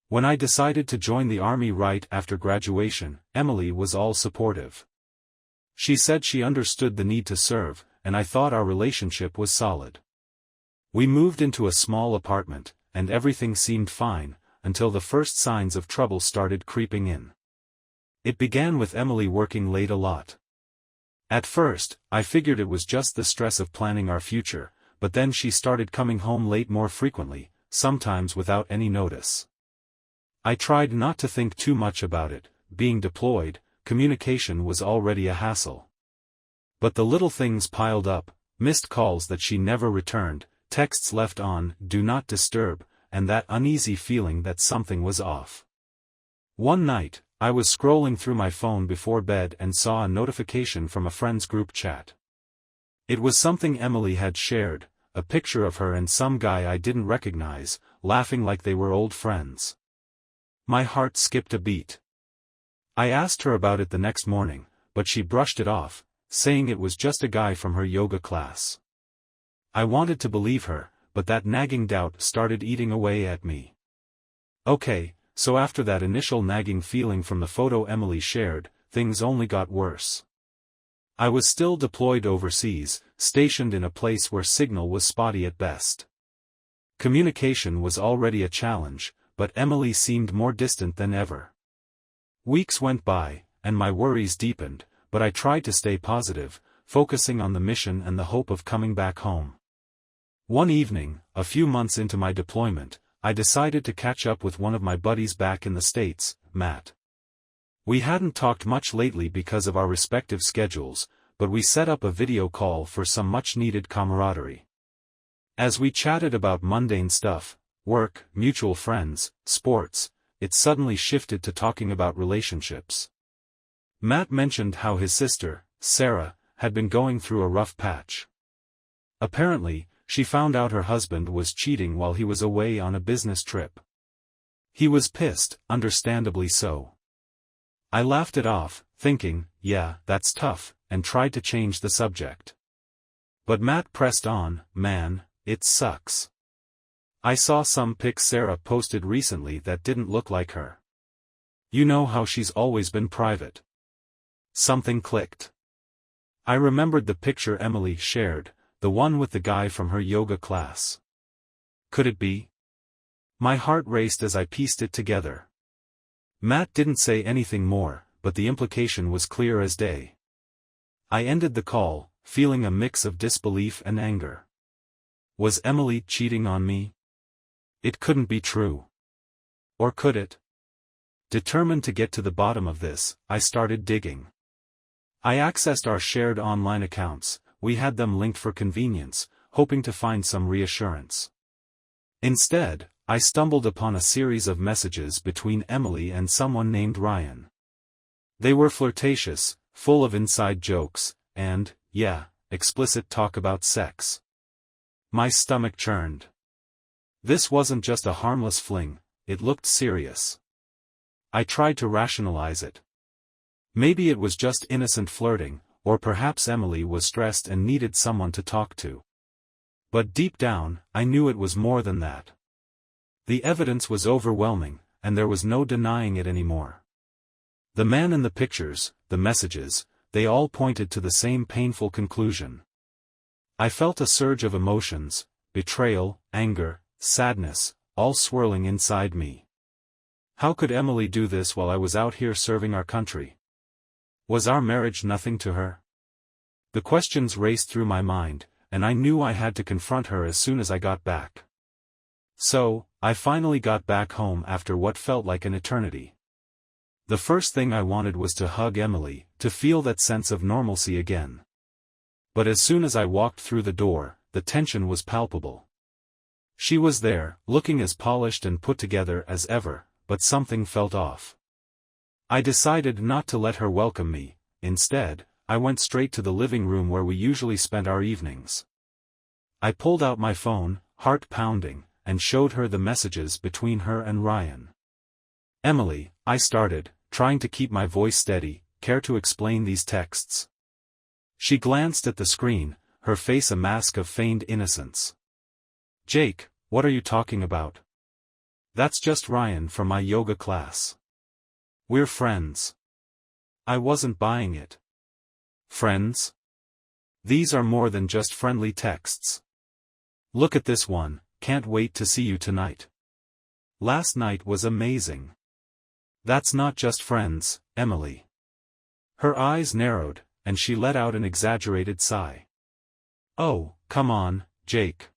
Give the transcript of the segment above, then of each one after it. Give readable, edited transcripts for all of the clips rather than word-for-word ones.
When I decided to join the army right after graduation, Emily was all supportive. She said she understood the need to serve, and I thought our relationship was solid. We moved into a small apartment, and everything seemed fine, until the first signs of trouble started creeping in. It began with Emily working late a lot. At first, I figured it was just the stress of planning our future, but then she started coming home late more frequently, sometimes without any notice. I tried not to think too much about it. Being deployed, communication was already a hassle. But the little things piled up: missed calls that she never returned, texts left on "Do Not Disturb," and that uneasy feeling that something was off. One night, I was scrolling through my phone before bed and saw a notification from a friend's group chat. It was something Emily had shared, a picture of her and some guy I didn't recognize, laughing like they were old friends. My heart skipped a beat. I asked her about it the next morning, but she brushed it off, saying it was just a guy from her yoga class. I wanted to believe her, but that nagging doubt started eating away at me. Okay, so after that initial nagging feeling from the photo Emily shared, things only got worse. I was still deployed overseas, stationed in a place where signal was spotty at best. Communication was already a challenge, but Emily seemed more distant than ever. Weeks went by, and my worries deepened, but I tried to stay positive, focusing on the mission and the hope of coming back home. One evening, a few months into my deployment, I decided to catch up with one of my buddies back in the States, Matt. We hadn't talked much lately because of our respective schedules, but we set up a video call for some much-needed camaraderie. As we chatted about mundane stuff, work, mutual friends, sports, it suddenly shifted to talking about relationships. Matt mentioned how his sister, Sarah, had been going through a rough patch. Apparently, she found out her husband was cheating while he was away on a business trip. He was pissed, understandably so. I laughed it off, thinking, yeah, that's tough, and tried to change the subject. But Matt pressed on, man, it sucks. I saw some pics Sarah posted recently that didn't look like her. You know how she's always been private. Something clicked. I remembered the picture Emily shared, the one with the guy from her yoga class. Could it be? My heart raced as I pieced it together. Matt didn't say anything more, but the implication was clear as day. I ended the call, feeling a mix of disbelief and anger. Was Emily cheating on me? It couldn't be true. Or could it? Determined to get to the bottom of this, I started digging. I accessed our shared online accounts. We had them linked for convenience, hoping to find some reassurance. Instead, I stumbled upon a series of messages between Emily and someone named Ryan. They were flirtatious, full of inside jokes, and, yeah, explicit talk about sex. My stomach churned. This wasn't just a harmless fling, it looked serious. I tried to rationalize it. Maybe it was just innocent flirting, or perhaps Emily was stressed and needed someone to talk to. But deep down, I knew it was more than that. The evidence was overwhelming, and there was no denying it anymore. The man in the pictures, the messages, they all pointed to the same painful conclusion. I felt a surge of emotions, betrayal, anger, sadness, all swirling inside me. How could Emily do this while I was out here serving our country? Was our marriage nothing to her? The questions raced through my mind, and I knew I had to confront her as soon as I got back. So, I finally got back home after what felt like an eternity. The first thing I wanted was to hug Emily, to feel that sense of normalcy again. But as soon as I walked through the door, the tension was palpable. She was there, looking as polished and put together as ever, but something felt off. I decided not to let her welcome me. Instead, I went straight to the living room where we usually spent our evenings. I pulled out my phone, heart pounding, and showed her the messages between her and Ryan. Emily, I started, trying to keep my voice steady, care to explain these texts? She glanced at the screen, her face a mask of feigned innocence. Jake, what are you talking about? That's just Ryan from my yoga class. We're friends. I wasn't buying it. Friends? These are more than just friendly texts. Look at this one, can't wait to see you tonight. Last night was amazing. That's not just friends, Emily. Her eyes narrowed, and she let out an exaggerated sigh. Oh, come on, Jake.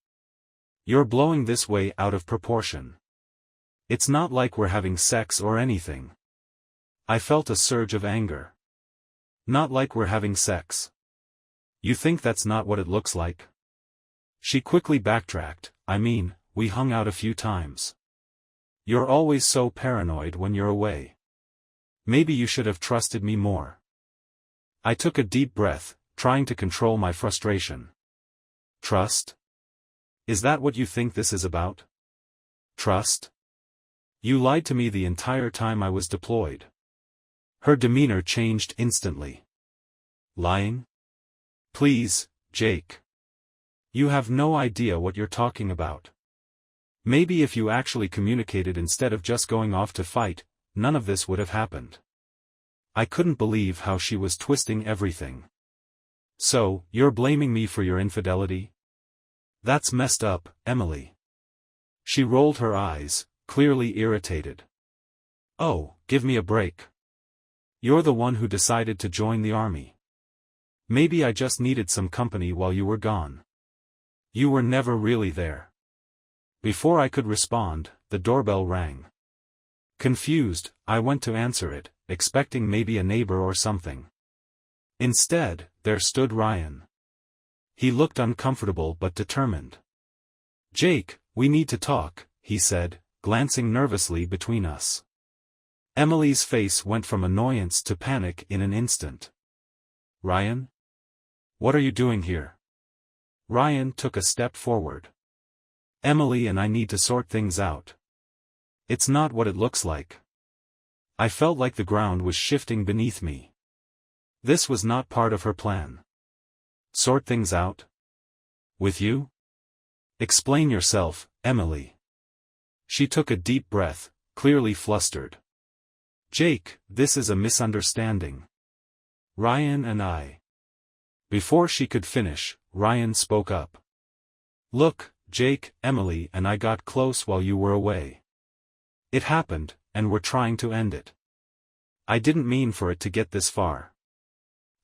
You're blowing this way out of proportion. It's not like we're having sex or anything. I felt a surge of anger. Not like we're having sex. You think that's not what it looks like? She quickly backtracked. I mean, we hung out a few times. You're always so paranoid when you're away. Maybe you should have trusted me more. I took a deep breath, trying to control my frustration. Trust? Is that what you think this is about? Trust? You lied to me the entire time I was deployed. Her demeanor changed instantly. Lying? Please, Jake. You have no idea what you're talking about. Maybe if you actually communicated instead of just going off to fight, none of this would have happened. I couldn't believe how she was twisting everything. So, you're blaming me for your infidelity? That's messed up, Emily. She rolled her eyes, clearly irritated. Oh, give me a break. You're the one who decided to join the army. Maybe I just needed some company while you were gone. You were never really there. Before I could respond, the doorbell rang. Confused, I went to answer it, expecting maybe a neighbor or something. Instead, there stood Ryan. He looked uncomfortable but determined. Jake, we need to talk, he said, glancing nervously between us. Emily's face went from annoyance to panic in an instant. Ryan? What are you doing here? Ryan took a step forward. Emily and I need to sort things out. It's not what it looks like. I felt like the ground was shifting beneath me. This was not part of her plan. Sort things out? With you? Explain yourself, Emily. She took a deep breath, clearly flustered. Jake, this is a misunderstanding. Ryan and I. Before she could finish, Ryan spoke up. Look, Jake, Emily and I got close while you were away. It happened, and we're trying to end it. I didn't mean for it to get this far.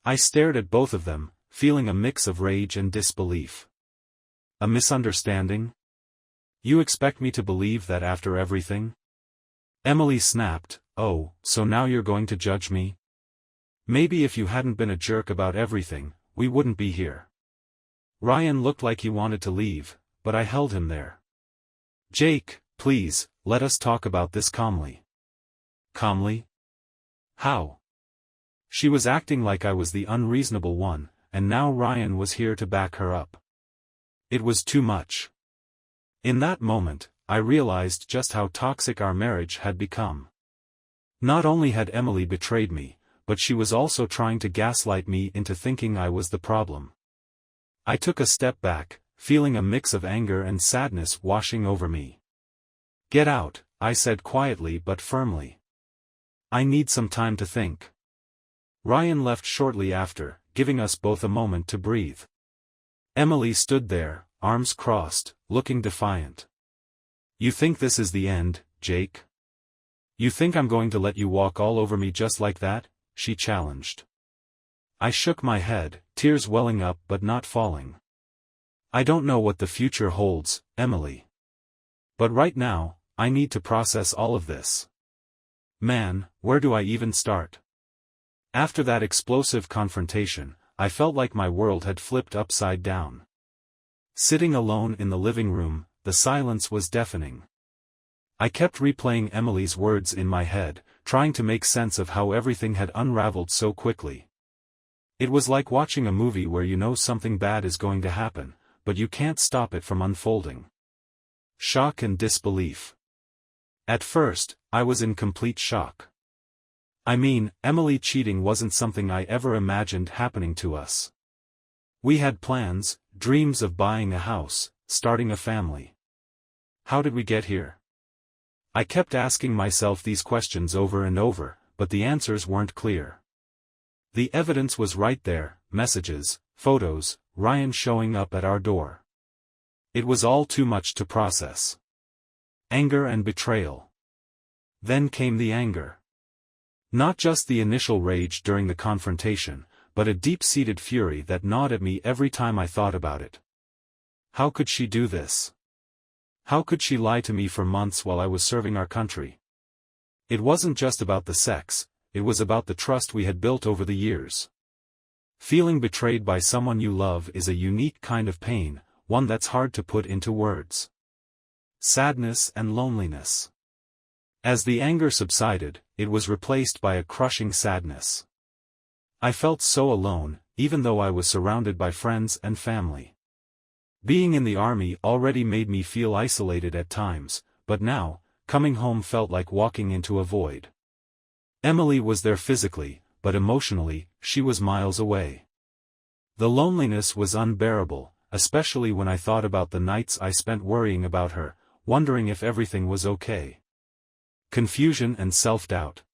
I stared at both of them, feeling a mix of rage and disbelief. A misunderstanding? You expect me to believe that after everything? Emily snapped, oh, so now you're going to judge me? Maybe if you hadn't been a jerk about everything, we wouldn't be here. Ryan looked like he wanted to leave, but I held him there. Jake, please, let us talk about this calmly. Calmly? How? She was acting like I was the unreasonable one, and now Ryan was here to back her up. It was too much. In that moment, I realized just how toxic our marriage had become. Not only had Emily betrayed me, but she was also trying to gaslight me into thinking I was the problem. I took a step back, feeling a mix of anger and sadness washing over me. Get out, I said quietly but firmly. I need some time to think. Ryan left shortly after, giving us both a moment to breathe. Emily stood there, arms crossed, looking defiant. You think this is the end, Jake? You think I'm going to let you walk all over me just like that? She challenged. I shook my head, tears welling up but not falling. I don't know what the future holds, Emily. But right now, I need to process all of this. Man, where do I even start? After that explosive confrontation, I felt like my world had flipped upside down. Sitting alone in the living room, the silence was deafening. I kept replaying Emily's words in my head, trying to make sense of how everything had unraveled so quickly. It was like watching a movie where you know something bad is going to happen, but you can't stop it from unfolding. Shock and disbelief. At first, I was in complete shock. I mean, Emily cheating wasn't something I ever imagined happening to us. We had plans, dreams of buying a house, starting a family. How did we get here? I kept asking myself these questions over and over, but the answers weren't clear. The evidence was right there: messages, photos, Ryan showing up at our door. It was all too much to process. Anger and betrayal. Then came the anger. Not just the initial rage during the confrontation, but a deep-seated fury that gnawed at me every time I thought about it. How could she do this? How could she lie to me for months while I was serving our country? It wasn't just about the sex, it was about the trust we had built over the years. Feeling betrayed by someone you love is a unique kind of pain, one that's hard to put into words. Sadness and loneliness. As the anger subsided, it was replaced by a crushing sadness. I felt so alone, even though I was surrounded by friends and family. Being in the army already made me feel isolated at times, but now, coming home felt like walking into a void. Emily was there physically, but emotionally, she was miles away. The loneliness was unbearable, especially when I thought about the nights I spent worrying about her, wondering if everything was okay. Confusion and self-doubt.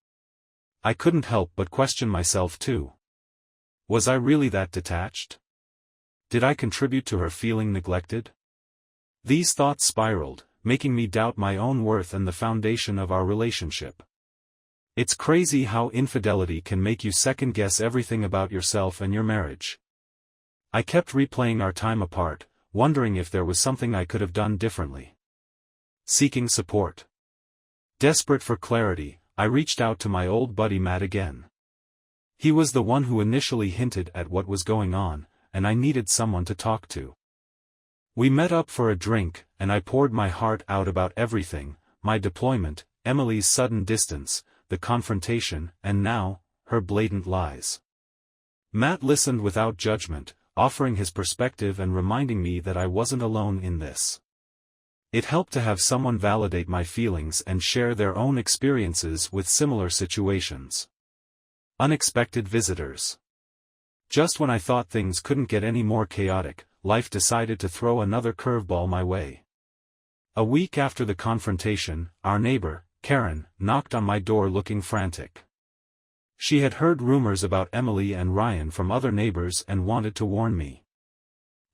I couldn't help but question myself too. Was I really that detached? Did I contribute to her feeling neglected? These thoughts spiraled, making me doubt my own worth and the foundation of our relationship. It's crazy how infidelity can make you second-guess everything about yourself and your marriage. I kept replaying our time apart, wondering if there was something I could have done differently. Seeking support. Desperate for clarity, I reached out to my old buddy Matt again. He was the one who initially hinted at what was going on, and I needed someone to talk to. We met up for a drink, and I poured my heart out about everything: my deployment, Emily's sudden distance, the confrontation, and now, her blatant lies. Matt listened without judgment, offering his perspective and reminding me that I wasn't alone in this. It helped to have someone validate my feelings and share their own experiences with similar situations. Unexpected visitors. Just when I thought things couldn't get any more chaotic, life decided to throw another curveball my way. A week after the confrontation, our neighbor, Karen, knocked on my door looking frantic. She had heard rumors about Emily and Ryan from other neighbors and wanted to warn me.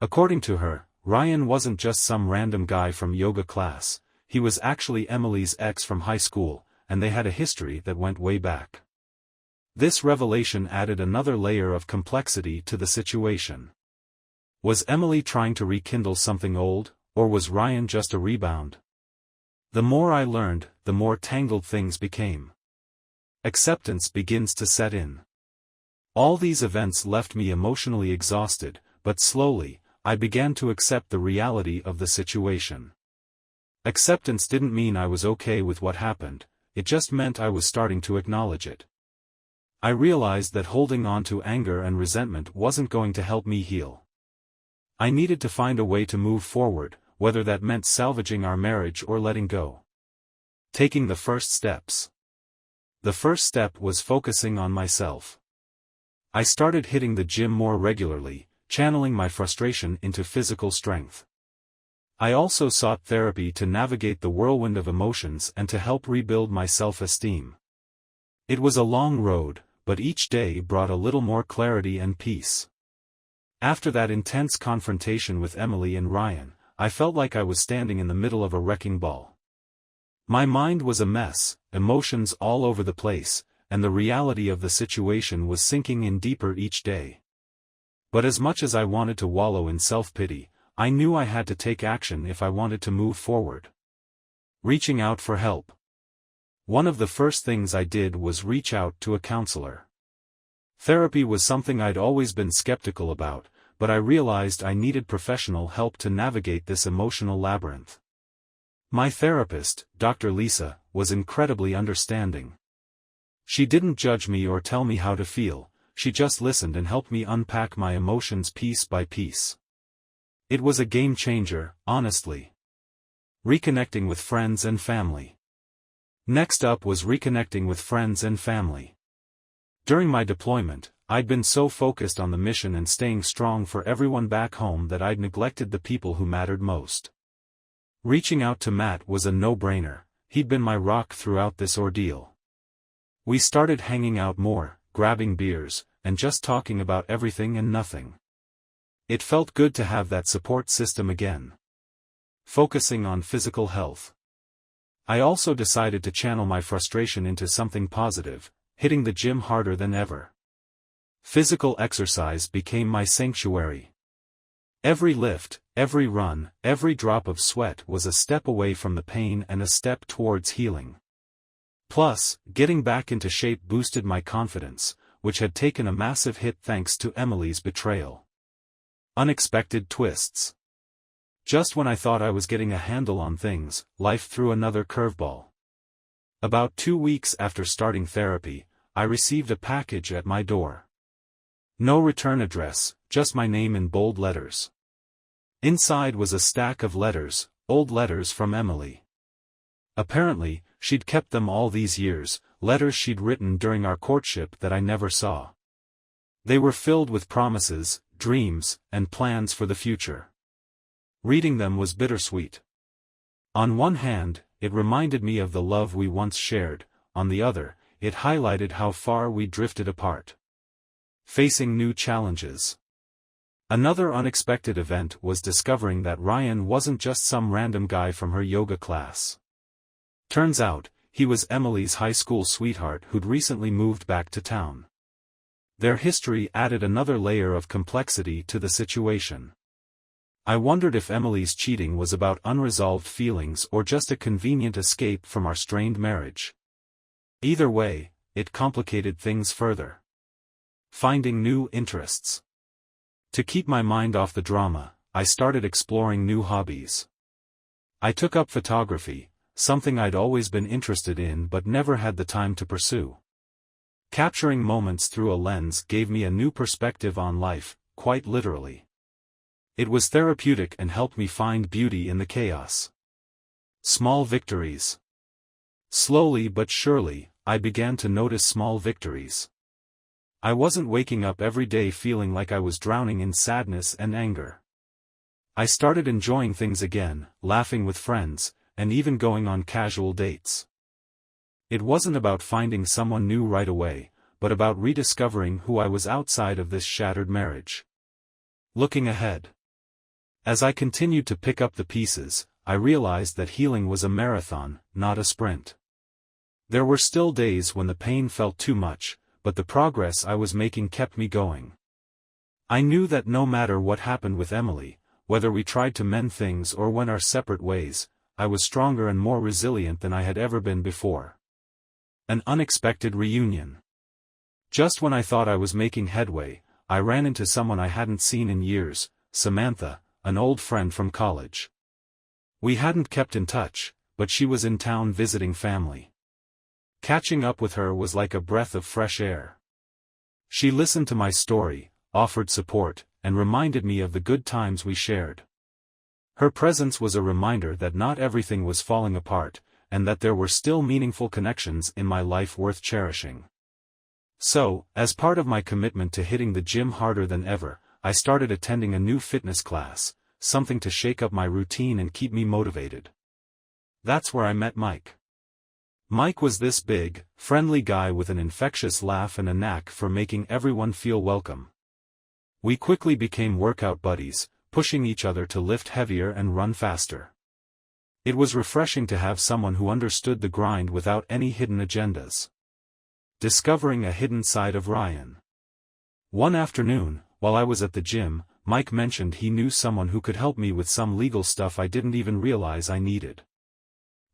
According to her, Ryan wasn't just some random guy from yoga class, he was actually Emily's ex from high school, and they had a history that went way back. This revelation added another layer of complexity to the situation. Was Emily trying to rekindle something old, or was Ryan just a rebound? The more I learned, the more tangled things became. Acceptance begins to set in. All these events left me emotionally exhausted, but slowly, I began to accept the reality of the situation. Acceptance didn't mean I was okay with what happened, it just meant I was starting to acknowledge it. I realized that holding on to anger and resentment wasn't going to help me heal. I needed to find a way to move forward, whether that meant salvaging our marriage or letting go. Taking the first steps. The first step was focusing on myself. I started hitting the gym more regularly, channeling my frustration into physical strength. I also sought therapy to navigate the whirlwind of emotions and to help rebuild my self-esteem. It was a long road, but each day brought a little more clarity and peace. After that intense confrontation with Emily and Ryan, I felt like I was standing in the middle of a wrecking ball. My mind was a mess, emotions all over the place, and the reality of the situation was sinking in deeper each day. But as much as I wanted to wallow in self-pity, I knew I had to take action if I wanted to move forward. Reaching out for help. One of the first things I did was reach out to a counselor. Therapy was something I'd always been skeptical about, but I realized I needed professional help to navigate this emotional labyrinth. My therapist, Dr. Lisa, was incredibly understanding. She didn't judge me or tell me how to feel, she just listened and helped me unpack my emotions piece by piece. It was a game changer, honestly. Reconnecting with friends and family. Next up was reconnecting with friends and family. During my deployment, I'd been so focused on the mission and staying strong for everyone back home that I'd neglected the people who mattered most. Reaching out to Matt was a no-brainer, he'd been my rock throughout this ordeal. We started hanging out more, grabbing beers, and just talking about everything and nothing. It felt good to have that support system again. Focusing on physical health. I also decided to channel my frustration into something positive, hitting the gym harder than ever. Physical exercise became my sanctuary. Every lift, every run, every drop of sweat was a step away from the pain and a step towards healing. Plus, getting back into shape boosted my confidence, which had taken a massive hit thanks to Emily's betrayal. Unexpected twists. Just when I thought I was getting a handle on things, life threw another curveball. About 2 weeks after starting therapy, I received a package at my door. No return address, just my name in bold letters. Inside was a stack of letters, old letters from Emily. Apparently, she'd kept them all these years, letters she'd written during our courtship that I never saw. They were filled with promises, dreams, and plans for the future. Reading them was bittersweet. On one hand, it reminded me of the love we once shared, on the other, it highlighted how far we drifted apart. Facing new challenges. Another unexpected event was discovering that Ryan wasn't just some random guy from her yoga class. Turns out, he was Emily's high school sweetheart who'd recently moved back to town. Their history added another layer of complexity to the situation. I wondered if Emily's cheating was about unresolved feelings or just a convenient escape from our strained marriage. Either way, it complicated things further. Finding new interests. To keep my mind off the drama, I started exploring new hobbies. I took up photography, something I'd always been interested in but never had the time to pursue. Capturing moments through a lens gave me a new perspective on life, quite literally. It was therapeutic and helped me find beauty in the chaos. Small victories. Slowly but surely, I began to notice small victories. I wasn't waking up every day feeling like I was drowning in sadness and anger. I started enjoying things again, laughing with friends, and even going on casual dates. It wasn't about finding someone new right away, but about rediscovering who I was outside of this shattered marriage. Looking ahead. As I continued to pick up the pieces, I realized that healing was a marathon, not a sprint. There were still days when the pain felt too much, but the progress I was making kept me going. I knew that no matter what happened with Emily, whether we tried to mend things or went our separate ways, I was stronger and more resilient than I had ever been before. An unexpected reunion. Just when I thought I was making headway, I ran into someone I hadn't seen in years, Samantha, an old friend from college. We hadn't kept in touch, but she was in town visiting family. Catching up with her was like a breath of fresh air. She listened to my story, offered support, and reminded me of the good times we shared. Her presence was a reminder that not everything was falling apart, and that there were still meaningful connections in my life worth cherishing. So, as part of my commitment to hitting the gym harder than ever, I started attending a new fitness class, something to shake up my routine and keep me motivated. That's where I met Mike. Mike was this big, friendly guy with an infectious laugh and a knack for making everyone feel welcome. We quickly became workout buddies, pushing each other to lift heavier and run faster. It was refreshing to have someone who understood the grind without any hidden agendas. Discovering a hidden side of Ryan. One afternoon, while I was at the gym, Mike mentioned he knew someone who could help me with some legal stuff I didn't even realize I needed.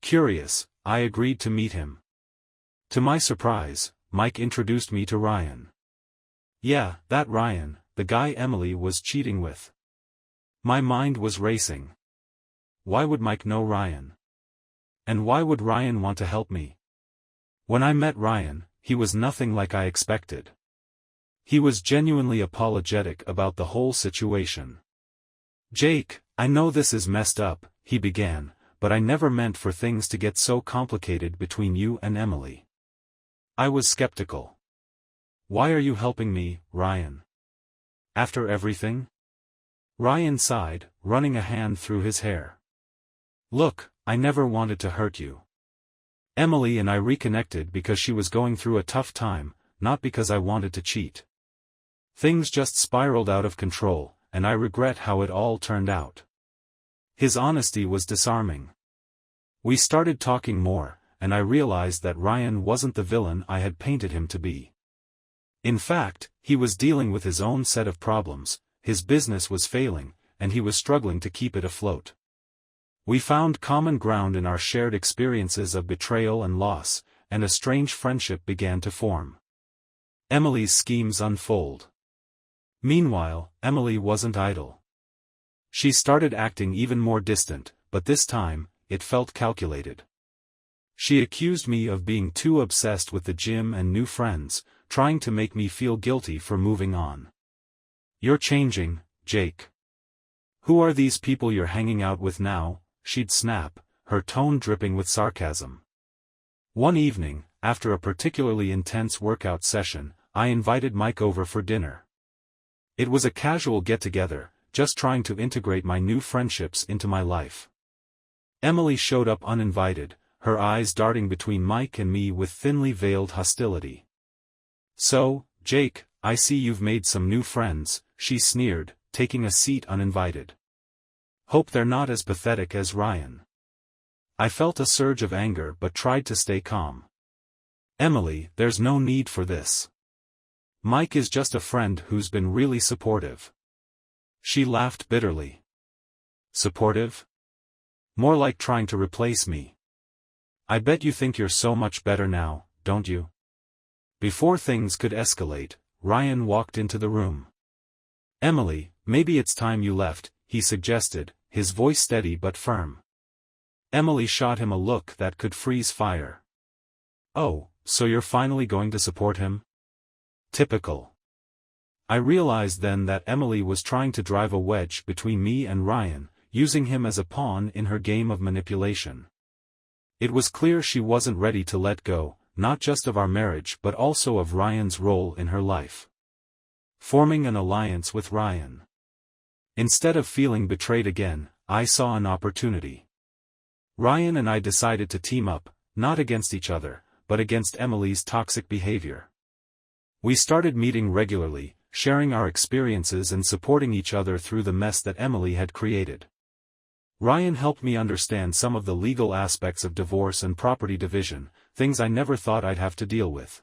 Curious, I agreed to meet him. To my surprise, Mike introduced me to Ryan. Yeah, that Ryan, the guy Emily was cheating with. My mind was racing. Why would Mike know Ryan? And why would Ryan want to help me? When I met Ryan, he was nothing like I expected. He was genuinely apologetic about the whole situation. Jake, I know this is messed up, he began, but I never meant for things to get so complicated between you and Emily. I was skeptical. Why are you helping me, Ryan? After everything? Ryan sighed, running a hand through his hair. Look, I never wanted to hurt you. Emily and I reconnected because she was going through a tough time, not because I wanted to cheat. Things just spiraled out of control, and I regret how it all turned out. His honesty was disarming. We started talking more, and I realized that Ryan wasn't the villain I had painted him to be. In fact, he was dealing with his own set of problems, his business was failing, and he was struggling to keep it afloat. We found common ground in our shared experiences of betrayal and loss, and a strange friendship began to form. Emily's schemes unfold. Meanwhile, Emily wasn't idle. She started acting even more distant, but this time, it felt calculated. She accused me of being too obsessed with the gym and new friends, trying to make me feel guilty for moving on. "You're changing, Jake. Who are these people you're hanging out with now?" she'd snap, her tone dripping with sarcasm. One evening, after a particularly intense workout session, I invited Mike over for dinner. It was a casual get-together, just trying to integrate my new friendships into my life. Emily showed up uninvited, her eyes darting between Mike and me with thinly veiled hostility. "So, Jake, I see you've made some new friends," she sneered, taking a seat uninvited. "Hope they're not as pathetic as Ryan." I felt a surge of anger but tried to stay calm. "Emily, there's no need for this. Mike is just a friend who's been really supportive." She laughed bitterly. "Supportive? More like trying to replace me. I bet you think you're so much better now, don't you?" Before things could escalate, Ryan walked into the room. "Emily, maybe it's time you left," he suggested, his voice steady but firm. Emily shot him a look that could freeze fire. "Oh, so you're finally going to support him? Typical." I realized then that Emily was trying to drive a wedge between me and Ryan, using him as a pawn in her game of manipulation. It was clear she wasn't ready to let go, not just of our marriage but also of Ryan's role in her life. Forming an alliance with Ryan. Instead of feeling betrayed again, I saw an opportunity. Ryan and I decided to team up, not against each other, but against Emily's toxic behavior. We started meeting regularly, sharing our experiences and supporting each other through the mess that Emily had created. Ryan helped me understand some of the legal aspects of divorce and property division, things I never thought I'd have to deal with.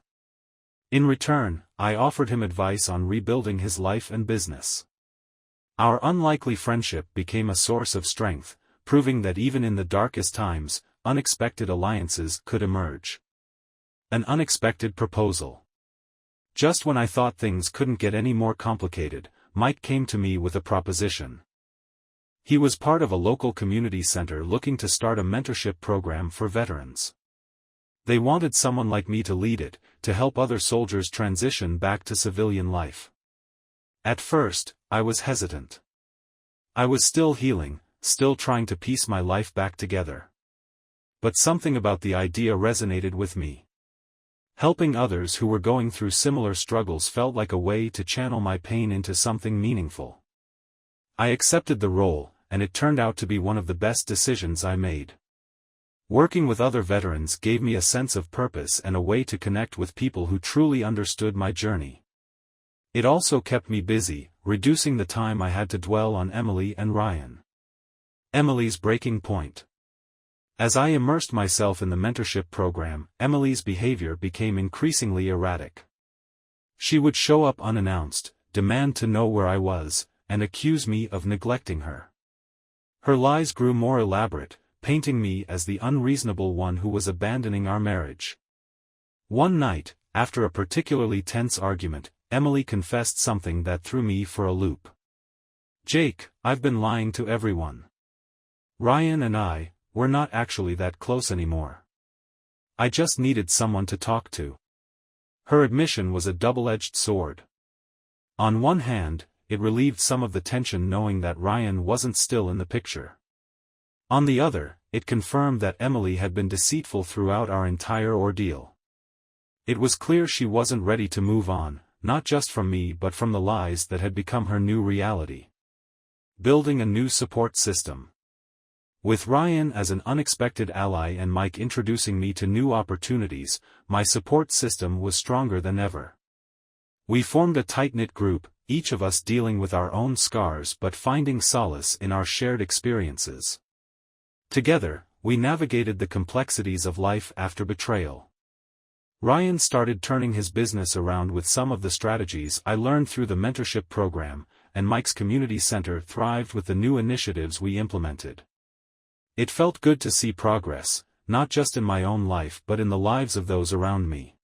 In return, I offered him advice on rebuilding his life and business. Our unlikely friendship became a source of strength, proving that even in the darkest times, unexpected alliances could emerge. An unexpected proposal. Just when I thought things couldn't get any more complicated, Mike came to me with a proposition. He was part of a local community center looking to start a mentorship program for veterans. They wanted someone like me to lead it, to help other soldiers transition back to civilian life. At first, I was hesitant. I was still healing, still trying to piece my life back together. But something about the idea resonated with me. Helping others who were going through similar struggles felt like a way to channel my pain into something meaningful. I accepted the role, and it turned out to be one of the best decisions I made. Working with other veterans gave me a sense of purpose and a way to connect with people who truly understood my journey. It also kept me busy, reducing the time I had to dwell on Emily and Ryan. Emily's breaking point. As I immersed myself in the mentorship program, Emily's behavior became increasingly erratic. She would show up unannounced, demand to know where I was, and accuse me of neglecting her. Her lies grew more elaborate, painting me as the unreasonable one who was abandoning our marriage. One night, after a particularly tense argument, Emily confessed something that threw me for a loop. "Jake, I've been lying to everyone. Ryan and I, we're not actually that close anymore. I just needed someone to talk to." Her admission was a double-edged sword. On one hand, it relieved some of the tension knowing that Ryan wasn't still in the picture. On the other, it confirmed that Emily had been deceitful throughout our entire ordeal. It was clear she wasn't ready to move on, not just from me but from the lies that had become her new reality. Building a new support system. With Ryan as an unexpected ally and Mike introducing me to new opportunities, my support system was stronger than ever. We formed a tight-knit group, each of us dealing with our own scars but finding solace in our shared experiences. Together, we navigated the complexities of life after betrayal. Ryan started turning his business around with some of the strategies I learned through the mentorship program, and Mike's community center thrived with the new initiatives we implemented. It felt good to see progress, not just in my own life but in the lives of those around me.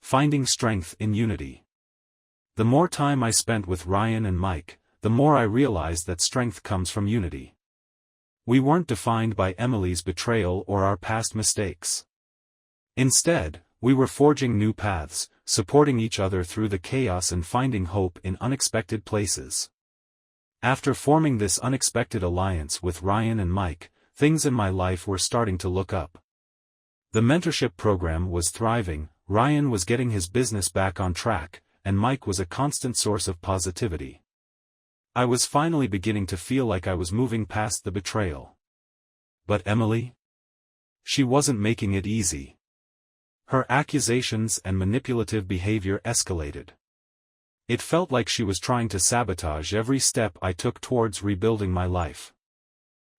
Finding strength in unity. The more time I spent with Ryan and Mike, the more I realized that strength comes from unity. We weren't defined by Emily's betrayal or our past mistakes. Instead, we were forging new paths, supporting each other through the chaos and finding hope in unexpected places. After forming this unexpected alliance with Ryan and Mike, things in my life were starting to look up. The mentorship program was thriving, Ryan was getting his business back on track, and Mike was a constant source of positivity. I was finally beginning to feel like I was moving past the betrayal. But Emily? She wasn't making it easy. Her accusations and manipulative behavior escalated. It felt like she was trying to sabotage every step I took towards rebuilding my life.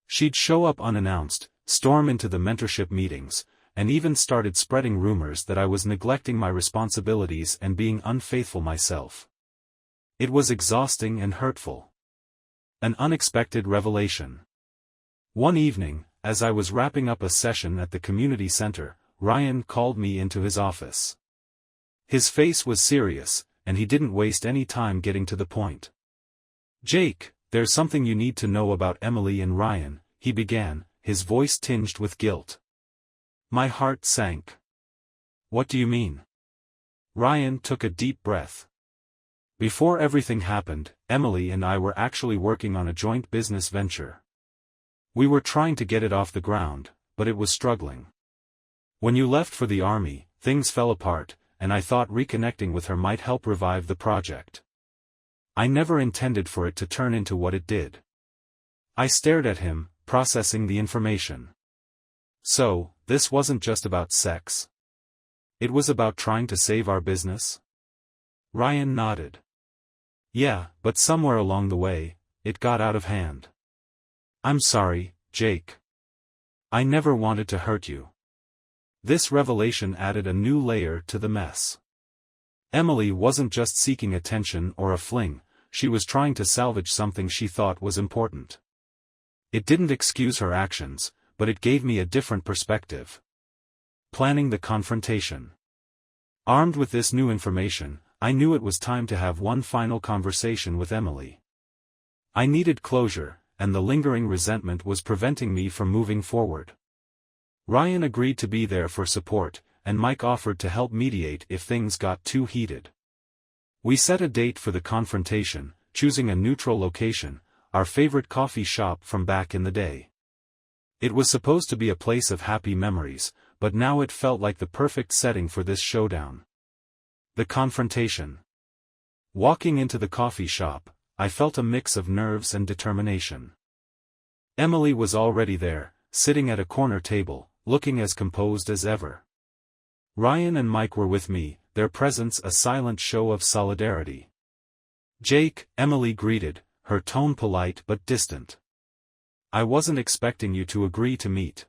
She'd show up unannounced, storm into the mentorship meetings, and even started spreading rumors that I was neglecting my responsibilities and being unfaithful myself. It was exhausting and hurtful. An unexpected revelation. One evening, as I was wrapping up a session at the community center, Ryan called me into his office. His face was serious, and he didn't waste any time getting to the point. "Jake, there's something you need to know about Emily and Ryan," he began, his voice tinged with guilt. My heart sank. "What do you mean?" Ryan took a deep breath. "Before everything happened, Emily and I were actually working on a joint business venture. We were trying to get it off the ground, but it was struggling. When you left for the army, things fell apart, and I thought reconnecting with her might help revive the project. I never intended for it to turn into what it did." I stared at him, processing the information. "So, this wasn't just about sex? It was about trying to save our business?" Ryan nodded. "Yeah, but somewhere along the way, it got out of hand. I'm sorry, Jake. I never wanted to hurt you." This revelation added a new layer to the mess. Emily wasn't just seeking attention or a fling, she was trying to salvage something she thought was important. It didn't excuse her actions, but it gave me a different perspective. Planning the confrontation. Armed with this new information, I knew it was time to have one final conversation with Emily. I needed closure, and the lingering resentment was preventing me from moving forward. Ryan agreed to be there for support, and Mike offered to help mediate if things got too heated. We set a date for the confrontation, choosing a neutral location, our favorite coffee shop from back in the day. It was supposed to be a place of happy memories, but now it felt like the perfect setting for this showdown. The confrontation. Walking into the coffee shop, I felt a mix of nerves and determination. Emily was already there, sitting at a corner table, looking as composed as ever. Ryan and Mike were with me, their presence a silent show of solidarity. "Jake," Emily greeted, her tone polite but distant. "I wasn't expecting you to agree to meet."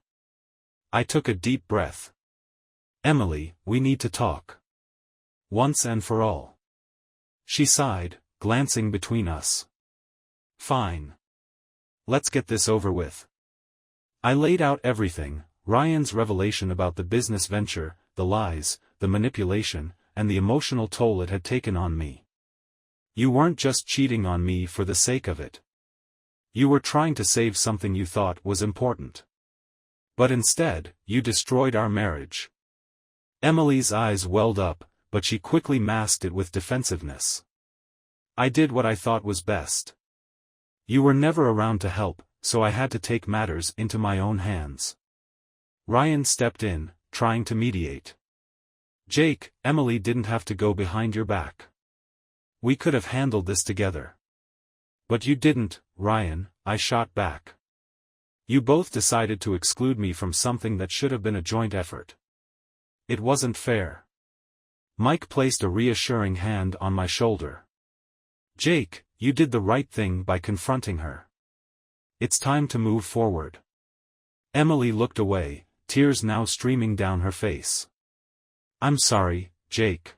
I took a deep breath. "Emily, we need to talk. Once and for all." She sighed, glancing between us. "Fine. Let's get this over with." I laid out everything, Ryan's revelation about the business venture, the lies, the manipulation, and the emotional toll it had taken on me. "You weren't just cheating on me for the sake of it. You were trying to save something you thought was important. But instead, you destroyed our marriage." Emily's eyes welled up, but she quickly masked it with defensiveness. "I did what I thought was best. You were never around to help, so I had to take matters into my own hands." Ryan stepped in, trying to mediate. "Jake, Emily didn't have to go behind your back. We could have handled this together." "But you didn't, Ryan," I shot back. You both decided to exclude me from something that should have been a joint effort. It wasn't fair. Mike placed a reassuring hand on my shoulder. Jake, you did the right thing by confronting her. It's time to move forward. Emily looked away, tears now streaming down her face. I'm sorry, Jake.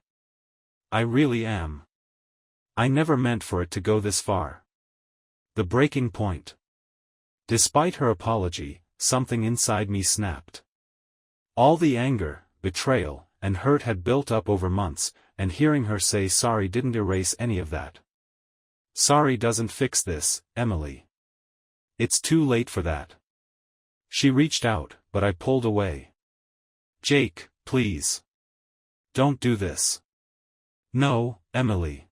I really am. I never meant for it to go this far. The breaking point. Despite her apology, something inside me snapped. All the anger, betrayal, and hurt had built up over months, and hearing her say sorry didn't erase any of that. Sorry doesn't fix this, Emily. It's too late for that. She reached out, but I pulled away. Jake, please. Don't do this. No, Emily.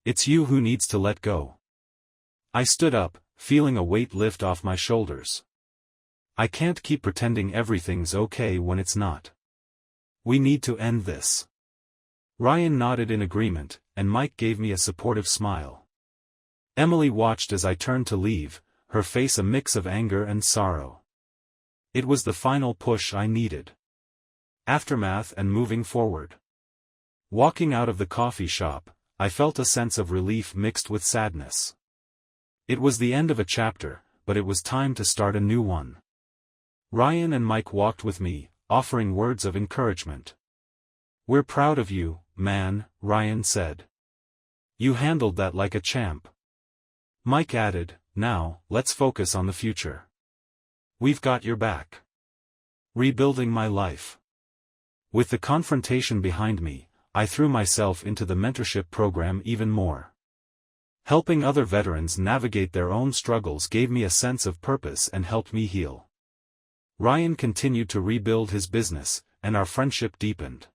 It's you who needs to let go. I stood up, feeling a weight lift off my shoulders. I can't keep pretending everything's okay when it's not. We need to end this. Ryan nodded in agreement, and Mike gave me a supportive smile. Emily watched as I turned to leave, her face a mix of anger and sorrow. It was the final push I needed. Aftermath and moving forward. Walking out of the coffee shop, I felt a sense of relief mixed with sadness. It was the end of a chapter, but it was time to start a new one. Ryan and Mike walked with me, offering words of encouragement. We're proud of you, man, Ryan said. You handled that like a champ. Mike added, now, let's focus on the future. We've got your back. Rebuilding my life. With the confrontation behind me, I threw myself into the mentorship program even more. Helping other veterans navigate their own struggles gave me a sense of purpose and helped me heal. Ryan continued to rebuild his business, and our friendship deepened.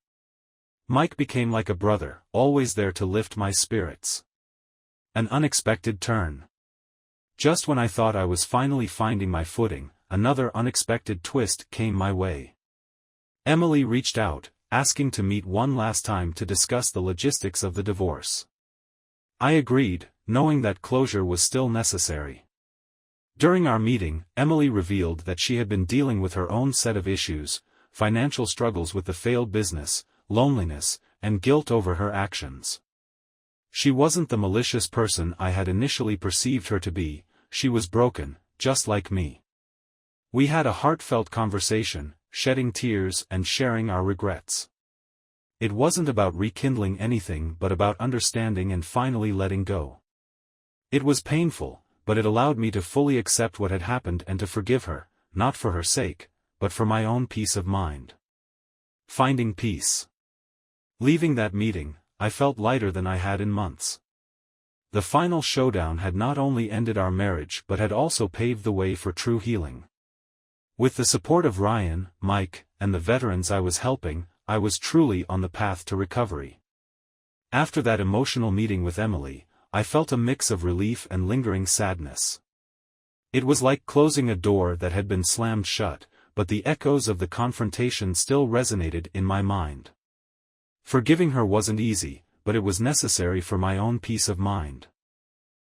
Mike became like a brother, always there to lift my spirits. An unexpected turn. Just when I thought I was finally finding my footing, another unexpected twist came my way. Emily reached out, asking to meet one last time to discuss the logistics of the divorce. I agreed, knowing that closure was still necessary. During our meeting, Emily revealed that she had been dealing with her own set of issues, financial struggles with the failed business, loneliness, and guilt over her actions. She wasn't the malicious person I had initially perceived her to be, she was broken, just like me. We had a heartfelt conversation, shedding tears and sharing our regrets. It wasn't about rekindling anything but about understanding and finally letting go. It was painful, but it allowed me to fully accept what had happened and to forgive her, not for her sake, but for my own peace of mind. Finding peace. Leaving that meeting, I felt lighter than I had in months. The final showdown had not only ended our marriage but had also paved the way for true healing. With the support of Ryan, Mike, and the veterans I was helping, I was truly on the path to recovery. After that emotional meeting with Emily, I felt a mix of relief and lingering sadness. It was like closing a door that had been slammed shut, but the echoes of the confrontation still resonated in my mind. Forgiving her wasn't easy, but it was necessary for my own peace of mind.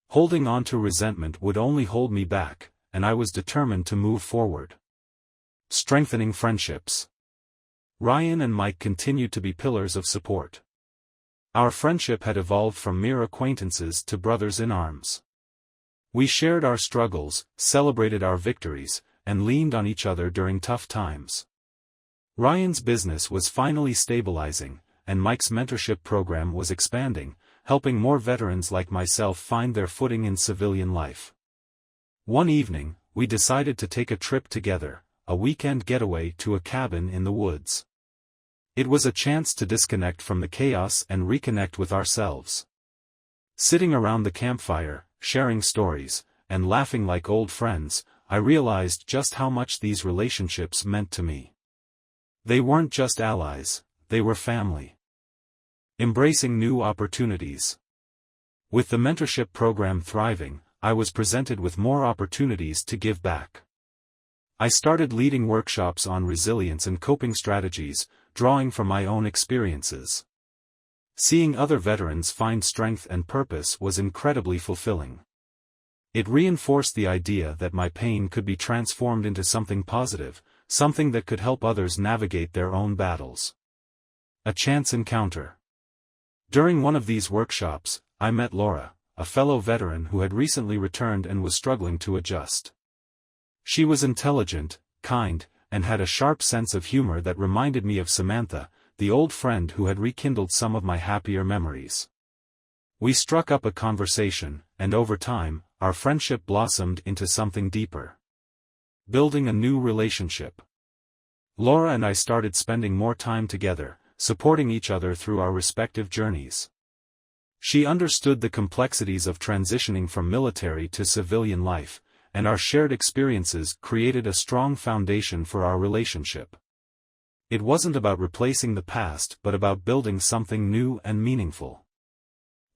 Holding on to resentment would only hold me back, and I was determined to move forward. Strengthening friendships. Ryan and Mike continued to be pillars of support. Our friendship had evolved from mere acquaintances to brothers in arms. We shared our struggles, celebrated our victories, and leaned on each other during tough times. Ryan's business was finally stabilizing, and Mike's mentorship program was expanding, helping more veterans like myself find their footing in civilian life. One evening, we decided to take a trip together, a weekend getaway to a cabin in the woods. It was a chance to disconnect from the chaos and reconnect with ourselves. Sitting around the campfire, sharing stories, and laughing like old friends, I realized just how much these relationships meant to me. They weren't just allies, they were family. Embracing new opportunities. With the mentorship program thriving, I was presented with more opportunities to give back. I started leading workshops on resilience and coping strategies, drawing from my own experiences. Seeing other veterans find strength and purpose was incredibly fulfilling. It reinforced the idea that my pain could be transformed into something positive, something that could help others navigate their own battles. A chance encounter. During one of these workshops, I met Laura, a fellow veteran who had recently returned and was struggling to adjust. She was intelligent, kind, and had a sharp sense of humor that reminded me of Samantha, the old friend who had rekindled some of my happier memories. We struck up a conversation, and over time, our friendship blossomed into something deeper. Building a new relationship. Laura and I started spending more time together, supporting each other through our respective journeys. She understood the complexities of transitioning from military to civilian life, and our shared experiences created a strong foundation for our relationship. It wasn't about replacing the past but about building something new and meaningful.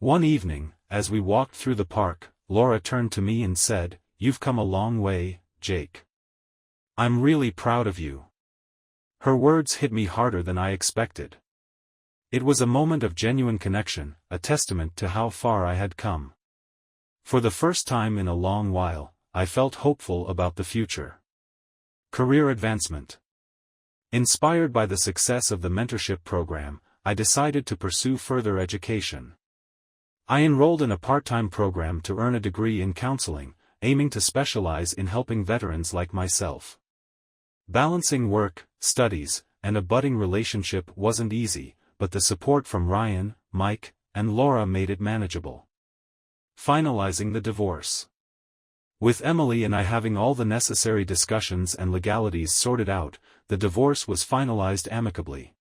One evening, as we walked through the park, Laura turned to me and said, "You've come a long way, Jake. I'm really proud of you." Her words hit me harder than I expected. It was a moment of genuine connection, a testament to how far I had come. For the first time in a long while, I felt hopeful about the future. Career advancement. Inspired by the success of the mentorship program, I decided to pursue further education. I enrolled in a part-time program to earn a degree in counseling, aiming to specialize in helping veterans like myself. Balancing work, studies, and a budding relationship wasn't easy, but the support from Ryan, Mike, and Laura made it manageable. Finalizing the divorce. With Emily and I having all the necessary discussions and legalities sorted out, the divorce was finalized amicably.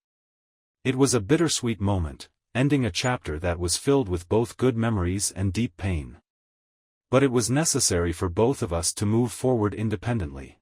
It was a bittersweet moment, ending a chapter that was filled with both good memories and deep pain. But it was necessary for both of us to move forward independently.